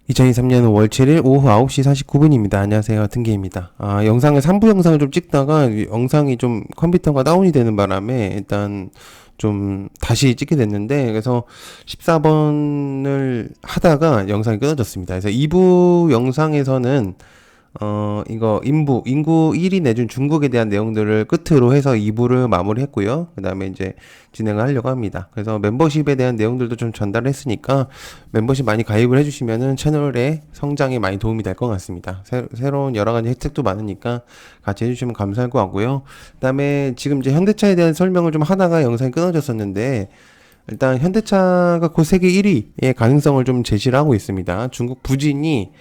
2023년 5월 7일 오후 9시 49분입니다. 안녕하세요. 등기입니다. 영상을 3부 영상을 좀 찍다가 영상이 좀 컴퓨터가 다운이 되는 바람에 일단 좀 다시 찍게 됐는데, 그래서 14번을 하다가 영상이 끊어졌습니다. 그래서 2부 영상에서는 이거 인구 1위 내준 중국에 대한 내용들을 끝으로 해서 2부를 마무리했고요. 그 다음에 이제 진행을 하려고 합니다. 그래서 멤버십에 대한 내용들도 좀 전달했으니까 멤버십 많이 가입을 해주시면은 채널의 성장에 많이 도움이 될 것 같습니다. 새로운 여러 가지 혜택도 많으니까 같이 해주시면 감사할 것 같고요. 그 다음에 지금 이제 현대차에 대한 설명을 좀 하다가 영상이 끊어졌었는데, 일단 현대차가 곧 세계 1위의 가능성을 좀 제시를 하고 있습니다. 중국 부진이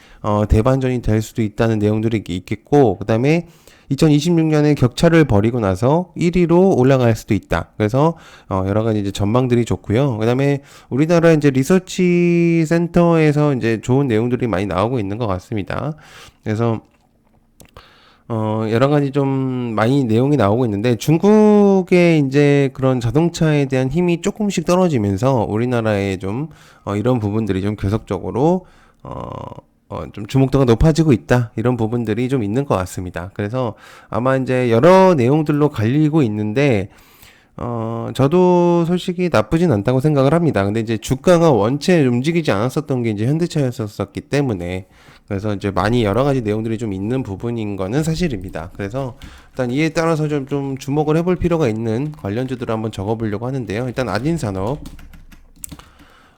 대반전이 될 수도 있다는 내용들이 있겠고, 그 다음에 2026년에 격차를 벌이고 나서 1위로 올라갈 수도 있다. 그래서 여러 가지 이제 전망들이 좋고요. 그 다음에 우리나라 이제 리서치 센터에서 이제 좋은 내용들이 많이 나오고 있는 것 같습니다. 그래서 여러 가지 좀 많이 내용이 나오고 있는데, 중국의 이제 그런 자동차에 대한 힘이 조금씩 떨어지면서 우리나라의 좀, 이런 부분들이 좀 계속적으로, 좀 주목도가 높아지고 있다. 이런 부분들이 좀 있는 것 같습니다. 그래서 아마 이제 여러 내용들로 갈리고 있는데, 저도 솔직히 나쁘진 않다고 생각을 합니다. 근데 이제 주가가 원체 움직이지 않았었던 게 이제 현대차였었기 때문에, 그래서 이제 많이 여러 가지 내용들이 좀 있는 부분인 거는 사실입니다. 그래서 일단 이에 따라서 좀 주목을 해볼 필요가 있는 관련주들을 한번 적어보려고 하는데요. 일단 아딘산업,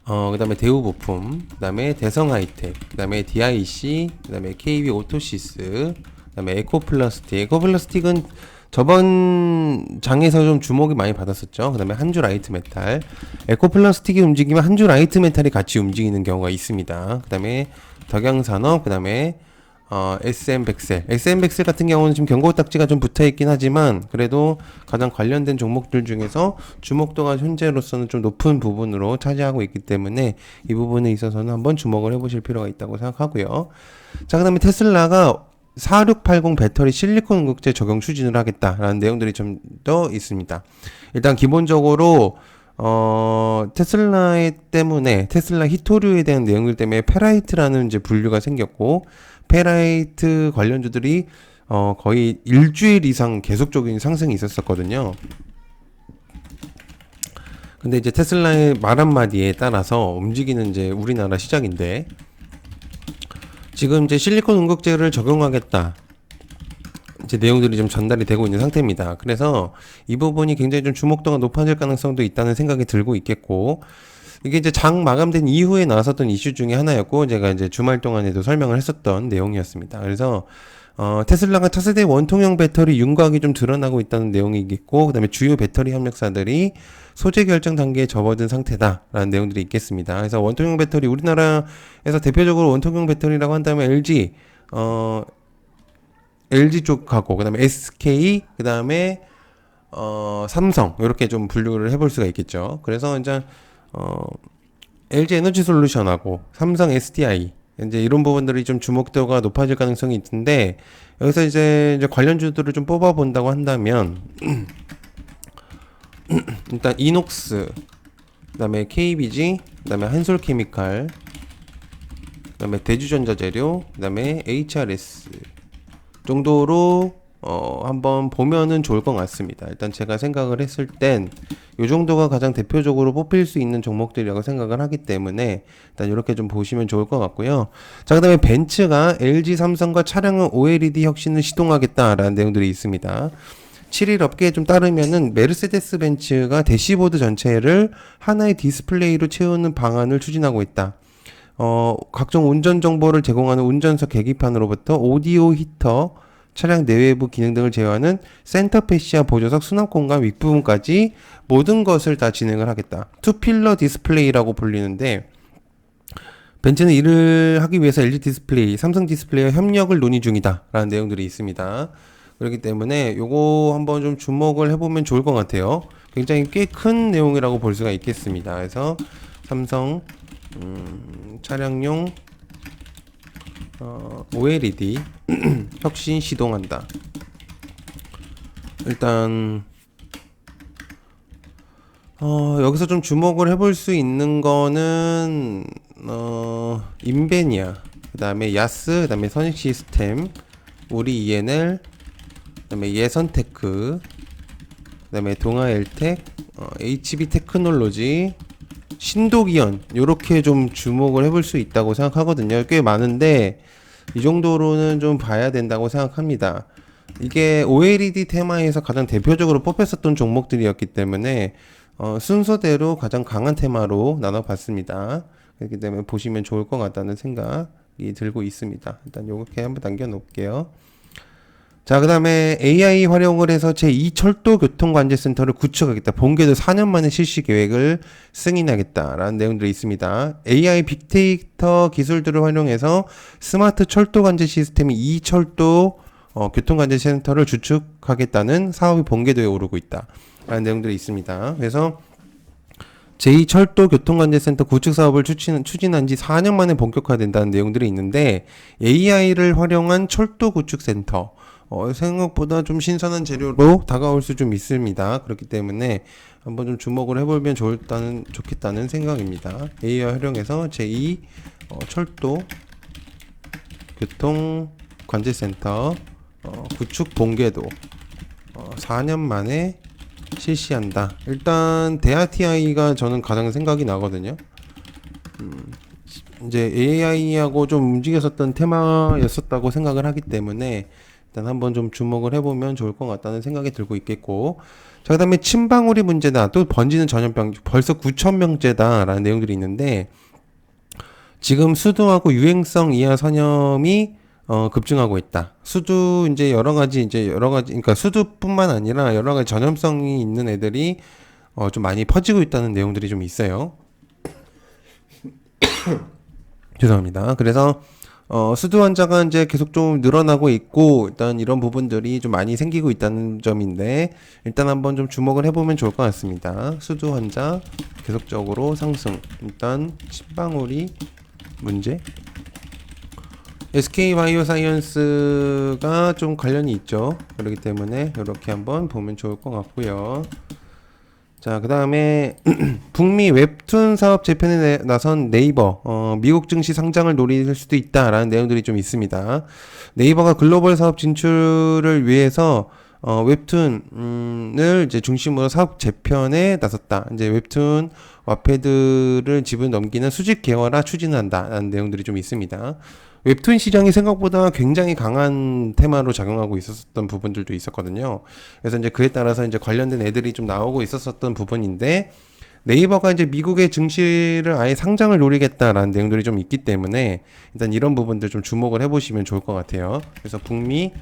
그 다음에 대우부품, 그 다음에 대성하이텍, 그 다음에 DIC, 그 다음에 KB오토시스, 그 다음에 에코플라스틱. 에코플라스틱은 저번 장에서 좀 주목이 많이 받았었죠. 그 다음에 한주라이트메탈. 에코플라스틱이 움직이면 한주라이트메탈이 같이 움직이는 경우가 있습니다. 그 다음에 덕양산업, 그 다음에 SM백셀. SM백셀 같은 경우는 지금 경고 딱지가 좀 붙어 있긴 하지만, 그래도 가장 관련된 종목들 중에서 주목도가 현재로서는 좀 높은 부분으로 차지하고 있기 때문에 이 부분에 있어서는 한번 주목을 해보실 필요가 있다고 생각하고요. 자, 그 다음에 테슬라가 4680 배터리 실리콘 응급제 적용 추진을 하겠다라는 내용들이 좀 더 있습니다. 일단 기본적으로 테슬라 때문에, 테슬라 히토류에 대한 내용들 때문에 페라이트라는 이제 분류가 생겼고, 페라이트 관련주들이 거의 일주일 이상 계속적인 상승이 있었었거든요. 근데 이제 테슬라의 말 한마디에 따라서 움직이는 이제 우리나라 시장인데, 지금 이제 실리콘 응급제를 적용하겠다, 이제 내용들이 좀 전달이 되고 있는 상태입니다. 그래서 이 부분이 굉장히 좀 주목도가 높아질 가능성도 있다는 생각이 들고 있겠고, 이게 이제 장 마감된 이후에 나왔었던 이슈 중에 하나였고, 제가 이제 주말 동안에도 설명을 했었던 내용이었습니다. 그래서 테슬라가 차세대 원통형 배터리 윤곽이 좀 드러나고 있다는 내용이 있겠고, 그 다음에 주요 배터리 협력사들이 소재 결정 단계에 접어든 상태다라는 내용들이 있겠습니다. 그래서 원통형 배터리, 우리나라에서 대표적으로 원통형 배터리라고 한다면 LG 쪽하고, 그 다음에 SK, 그 다음에 삼성, 이렇게 좀 분류를 해볼 수가 있겠죠. 그래서 이제 LG 에너지 솔루션하고 삼성 SDI, 이제 이런 부분들이 좀 주목도가 높아질 가능성이 있는데, 여기서 이제 관련주들을 좀 뽑아 본다고 한다면 일단 이녹스, 그다음에 KBG, 그다음에 한솔케미칼, 그다음에 대주전자재료, 그다음에 HRS 정도로 한번 보면은 좋을 것 같습니다. 일단 제가 생각을 했을 땐 요 정도가 가장 대표적으로 뽑힐 수 있는 종목들이라고 생각을 하기 때문에 일단 이렇게 좀 보시면 좋을 것 같고요. 자, 그다음에 벤츠가 LG 삼성과 차량은 OLED 혁신을 시동하겠다라는 내용들이 있습니다. 7일 업계에 좀 따르면은 메르세데스 벤츠가 대시보드 전체를 하나의 디스플레이로 채우는 방안을 추진하고 있다. 각종 운전 정보를 제공하는 운전석 계기판으로부터 오디오 히터, 차량 내외부 기능 등을 제어하는 센터 패시아 보조석 수납 공간 윗부분까지 모든 것을 다 진행을 하겠다. 투필러 디스플레이라고 불리는데, 벤츠는 이를 하기 위해서 LG 디스플레이, 삼성 디스플레이와 협력을 논의 중이다라는 내용들이 있습니다. 그렇기 때문에 요거 한번 좀 주목을 해보면 좋을 것 같아요. 굉장히 꽤 큰 내용이라고 볼 수가 있겠습니다. 그래서 삼성 차량용 OLED 혁신 시동한다. 일단 여기서 좀 주목을 해볼 수 있는 거는 인베니아, 그 다음에 야스, 그 다음에 선익 시스템, 우리 ENL, 그 다음에 예선테크, 그 다음에 동아엘텍, HB 테크놀로지, 신도기현, 요렇게 좀 주목을 해볼 수 있다고 생각하거든요. 꽤 많은데 이 정도로는 좀 봐야 된다고 생각합니다. 이게 OLED 테마에서 가장 대표적으로 뽑혔었던 종목들이었기 때문에 순서대로 가장 강한 테마로 나눠봤습니다. 그렇기 때문에 보시면 좋을 것 같다는 생각이 들고 있습니다. 일단 이렇게 한번 남겨 놓을게요. 자, 그 다음에 AI 활용을 해서 제2철도 교통관제센터를 구축하겠다. 본계도 4년 만에 실시 계획을 승인하겠다라는 내용들이 있습니다. AI 빅데이터 기술들을 활용해서 스마트 철도 관제 시스템이 2철도 교통관제센터를 구축하겠다는 사업이 본궤도에 오르고 있다. 라는 내용들이 있습니다. 그래서 제2철도 교통관제센터 구축 사업을 추진한 지 4년 만에 본격화된다는 내용들이 있는데 AI를 활용한 철도 구축센터 생각보다 좀 신선한 재료로 다가올 수 좀 있습니다. 그렇기 때문에 한번 좀 주목을 해보면 좋겠다는 생각입니다. AI 활용해서 제2 철도 교통 관제센터 구축 본궤도 4년 만에 실시한다. 일단 대하TI가 저는 가장 생각이 나거든요. 이제 AI하고 좀 움직였었던 테마였었다고 생각을 하기 때문에 일단 한번 좀 주목을 해보면 좋을 것 같다는 생각이 들고 있겠고, 자, 그 다음에 침방울이 문제다, 또 번지는 전염병, 벌써 9,000명째다 라는 내용들이 있는데, 지금 수두하고 유행성 이하 선염이 급증하고 있다. 수두 이제 여러 가지 그러니까 수두뿐만 아니라 여러 가지 전염성이 있는 애들이 좀 많이 퍼지고 있다는 내용들이 좀 있어요. 죄송합니다. 그래서 수두 환자가 이제 계속 좀 늘어나고 있고, 일단 이런 부분들이 좀 많이 생기고 있다는 점인데, 일단 한번 좀 주목을 해보면 좋을 것 같습니다. 수두 환자 계속적으로 상승. 일단 침방울이 문제. SK 바이오사이언스가 좀 관련이 있죠. 그렇기 때문에 이렇게 한번 보면 좋을 것 같고요. 자, 그 다음에 북미 웹툰 사업 재편에 나선 네이버, 미국 증시 상장을 노릴 수도 있다라는 내용들이 좀 있습니다. 네이버가 글로벌 사업 진출을 위해서 웹툰을 이제 중심으로 사업 재편에 나섰다. 이제 웹툰 와패드를 지분 넘기는 수직 개화라 추진한다라는 내용들이 좀 있습니다. 웹툰 시장이 생각보다 굉장히 강한 테마로 작용하고 있었던 부분들도 있었거든요. 그래서 이제 그에 따라서 이제 관련된 애들이 좀 나오고 있었던 부분인데, 네이버가 이제 미국의 증시를 아예 상장을 노리겠다라는 내용들이 좀 있기 때문에 일단 이런 부분들 좀 주목을 해보시면 좋을 것 같아요. 그래서 북미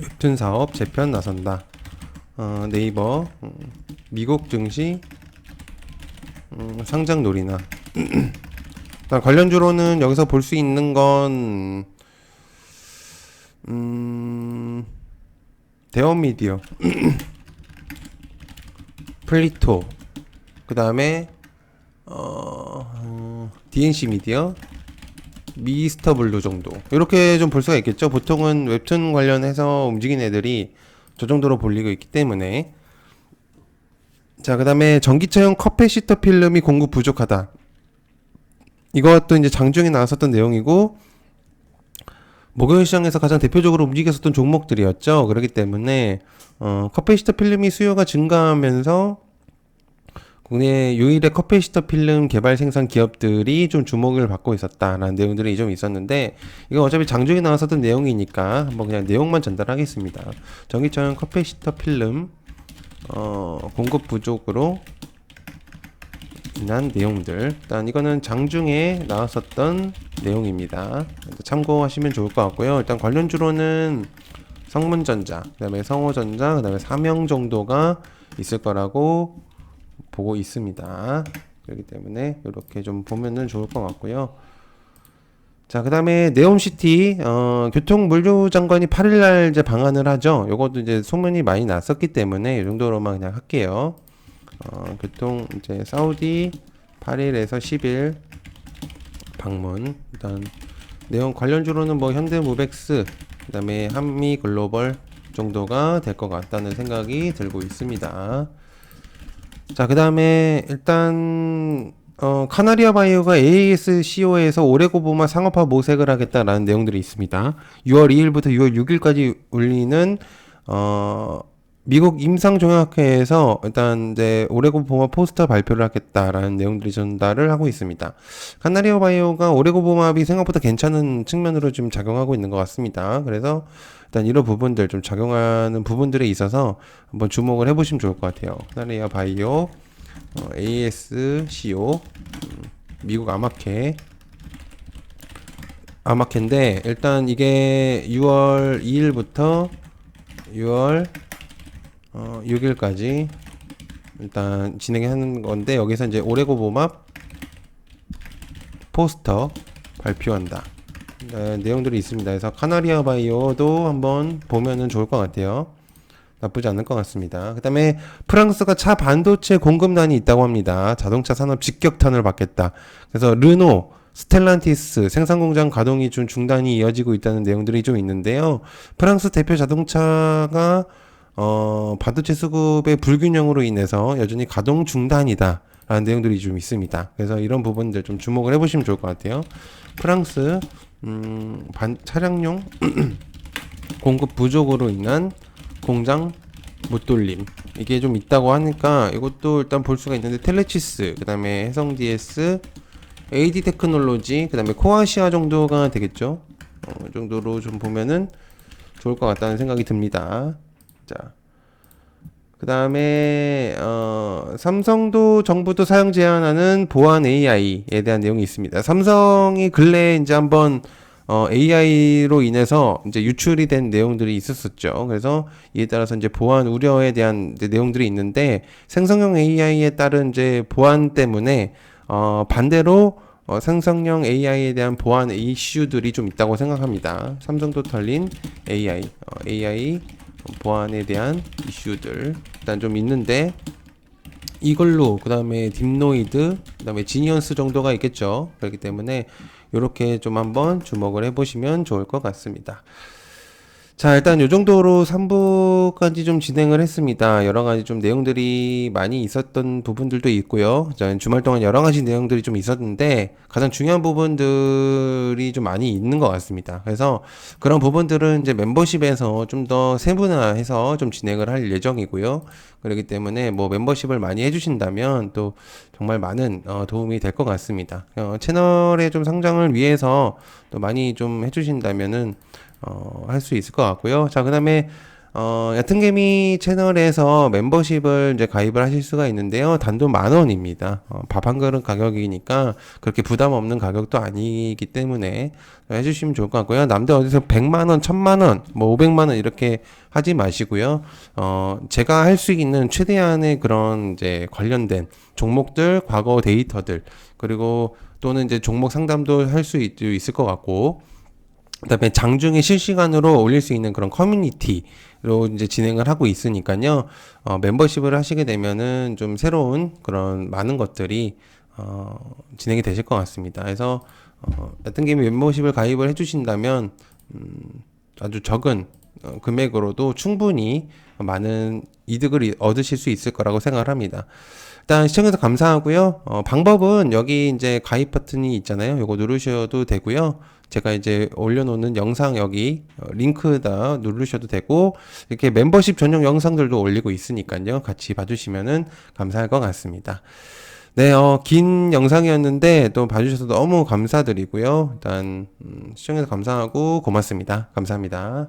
웹툰 사업 재편 나선다. 네이버 미국 증시 상장 놀이나. 관련주로는 여기서 볼 수 있는 건 대원미디어, 플리토, 그 다음에 DNC 미디어, 미스터블루 정도, 이렇게 좀 볼 수가 있겠죠. 보통은 웹툰 관련해서 움직이는 애들이 저 정도로 볼리고 있기 때문에. 자, 그 다음에 전기차용 커패시터 필름이 공급 부족하다. 이것도 이제 장중에 나왔었던 내용이고, 목요일 시장에서 가장 대표적으로 움직였었던 종목들이었죠. 그렇기 때문에 커패시터 필름이 수요가 증가하면서 국내 유일의 커패시터 필름 개발 생산 기업들이 좀 주목을 받고 있었다라는 내용들이 좀 있었는데, 이거 어차피 장중에 나왔었던 내용이니까 한번 그냥 내용만 전달하겠습니다. 전기차용 커패시터 필름 공급 부족으로 인한 내용들, 일단 이거는 장중에 나왔었던 내용입니다. 참고하시면 좋을 것 같고요. 일단 관련주로는 성문전자, 그 다음에 성호전자, 그 다음에 삼영 정도가 있을 거라고 보고 있습니다. 그렇기 때문에 이렇게 좀 보면은 좋을 것 같고요. 자, 그 다음에 네옴시티, 교통물류장관이 8일날 이제 방한을 하죠. 요것도 이제 소문이 많이 났었기 때문에 이 정도로만 그냥 할게요. 이제 사우디 8일에서 10일 방문. 일단 내용 관련주로는 뭐 현대무벡스, 그 다음에 한미글로벌 정도가 될 것 같다는 생각이 들고 있습니다. 자, 그 다음에 일단 카나리아 바이오가 ASCO에서 오레고보마 상업화 모색을 하겠다라는 내용들이 있습니다. 6월 2일부터 6월 6일까지 울리는 미국 임상종양학회에서 일단 이제 오레고보마 포스터 발표를 하겠다라는 내용들이 전달을 하고 있습니다. 카나리아 바이오가 오레고보마비 생각보다 괜찮은 측면으로 좀 작용하고 있는 것 같습니다. 그래서 일단 이런 부분들 좀 작용하는 부분들에 있어서 한번 주목을 해보시면 좋을 것 같아요. 카나리아 바이오 ASCO 미국 아마케인데 일단 이게 6월 2일부터 6월 6일까지 일단 진행하는 건데 여기서 이제 오레고보맙 포스터 발표한다. 내용들이 있습니다. 그래서 카나리아 바이오도 한번 보면은 좋을 것 같아요. 나쁘지 않을 것 같습니다. 그 다음에 프랑스가 차 반도체 공급난이 있다고 합니다. 자동차 산업 직격탄을 받겠다. 그래서 르노, 스텔란티스 생산 공장 가동이 좀 중단이 이어지고 있다는 내용들이 좀 있는데요. 프랑스 대표 자동차가 반도체 수급의 불균형으로 인해서 여전히 가동 중단이다 라는 내용들이 좀 있습니다. 그래서 이런 부분들 좀 주목을 해보시면 좋을 것 같아요. 프랑스 차량용 공급 부족으로 인한 공장 못 돌림 이게 좀 있다고 하니까 이것도 일단 볼 수가 있는데 텔레치스 그 다음에 해성 DS AD 테크놀로지 그 다음에 코아시아 정도가 되겠죠. 이 정도로 좀 보면은 좋을 것 같다는 생각이 듭니다. 자, 그 다음에 삼성도 정부도 사용 제한하는 보안 AI에 대한 내용이 있습니다. 삼성이 근래에 이제 한번 AI로 인해서 이제 유출이 된 내용들이 있었었죠. 그래서 이에 따라서 이제 보안 우려에 대한 이제 내용들이 있는데 생성형 AI에 따른 이제 보안 때문에 반대로 생성형 AI에 대한 보안 이슈들이 좀 있다고 생각합니다. 삼성도 털린 AI 보안에 대한 이슈들 일단 좀 있는데 이걸로 그 다음에 딥노이드 그 다음에 지니언스 정도가 있겠죠. 그렇기 때문에 이렇게 좀 한번 주목을 해보시면 좋을 것 같습니다. 자, 일단 요 정도로 3부까지 좀 진행을 했습니다. 여러 가지 좀 내용들이 많이 있었던 부분들도 있고요. 주말 동안 여러 가지 내용들이 좀 있었는데 가장 중요한 부분들이 좀 많이 있는 것 같습니다. 그래서 그런 부분들은 이제 멤버십에서 좀 더 세분화해서 좀 진행을 할 예정이고요. 그렇기 때문에 뭐 멤버십을 많이 해주신다면 또 정말 많은 도움이 될 것 같습니다. 채널의 좀 성장을 위해서 또 많이 좀 해주신다면은 할 수 있을 것 같고요. 자, 그 다음에 얕은개미 채널에서 멤버십을 이제 가입을 하실 수가 있는데요. 단돈 10,000원입니다. 밥 한 그릇 가격이니까 그렇게 부담 없는 가격도 아니기 때문에 해주시면 좋을 것 같고요. 남들 어디서 100만원, 1000만원, 뭐 500만원 이렇게 하지 마시고요. 제가 할 수 있는 최대한의 그런 이제 관련된 종목들, 과거 데이터들, 그리고 또는 이제 종목 상담도 할 수 있을 것 같고, 그다음에 장중에 실시간으로 올릴 수 있는 그런 커뮤니티로 이제 진행을 하고 있으니까요. 멤버십을 하시게 되면은 좀 새로운 그런 많은 것들이 진행이 되실 것 같습니다. 그래서 같은 게임 멤버십을 가입을 해주신다면 아주 적은 금액으로도 충분히 많은 이득을 얻으실 수 있을 거라고 생각을 합니다. 일단 시청해서 감사하고요. 방법은 여기 이제 가입 버튼이 있잖아요. 요거 누르셔도 되고요. 제가 이제 올려놓는 영상 여기 링크다 누르셔도 되고 이렇게 멤버십 전용 영상들도 올리고 있으니까요. 같이 봐주시면은 감사할 것 같습니다. 네, 긴 영상이었는데 또 봐주셔서 너무 감사드리고요. 일단 시청해서 감사하고 고맙습니다. 감사합니다.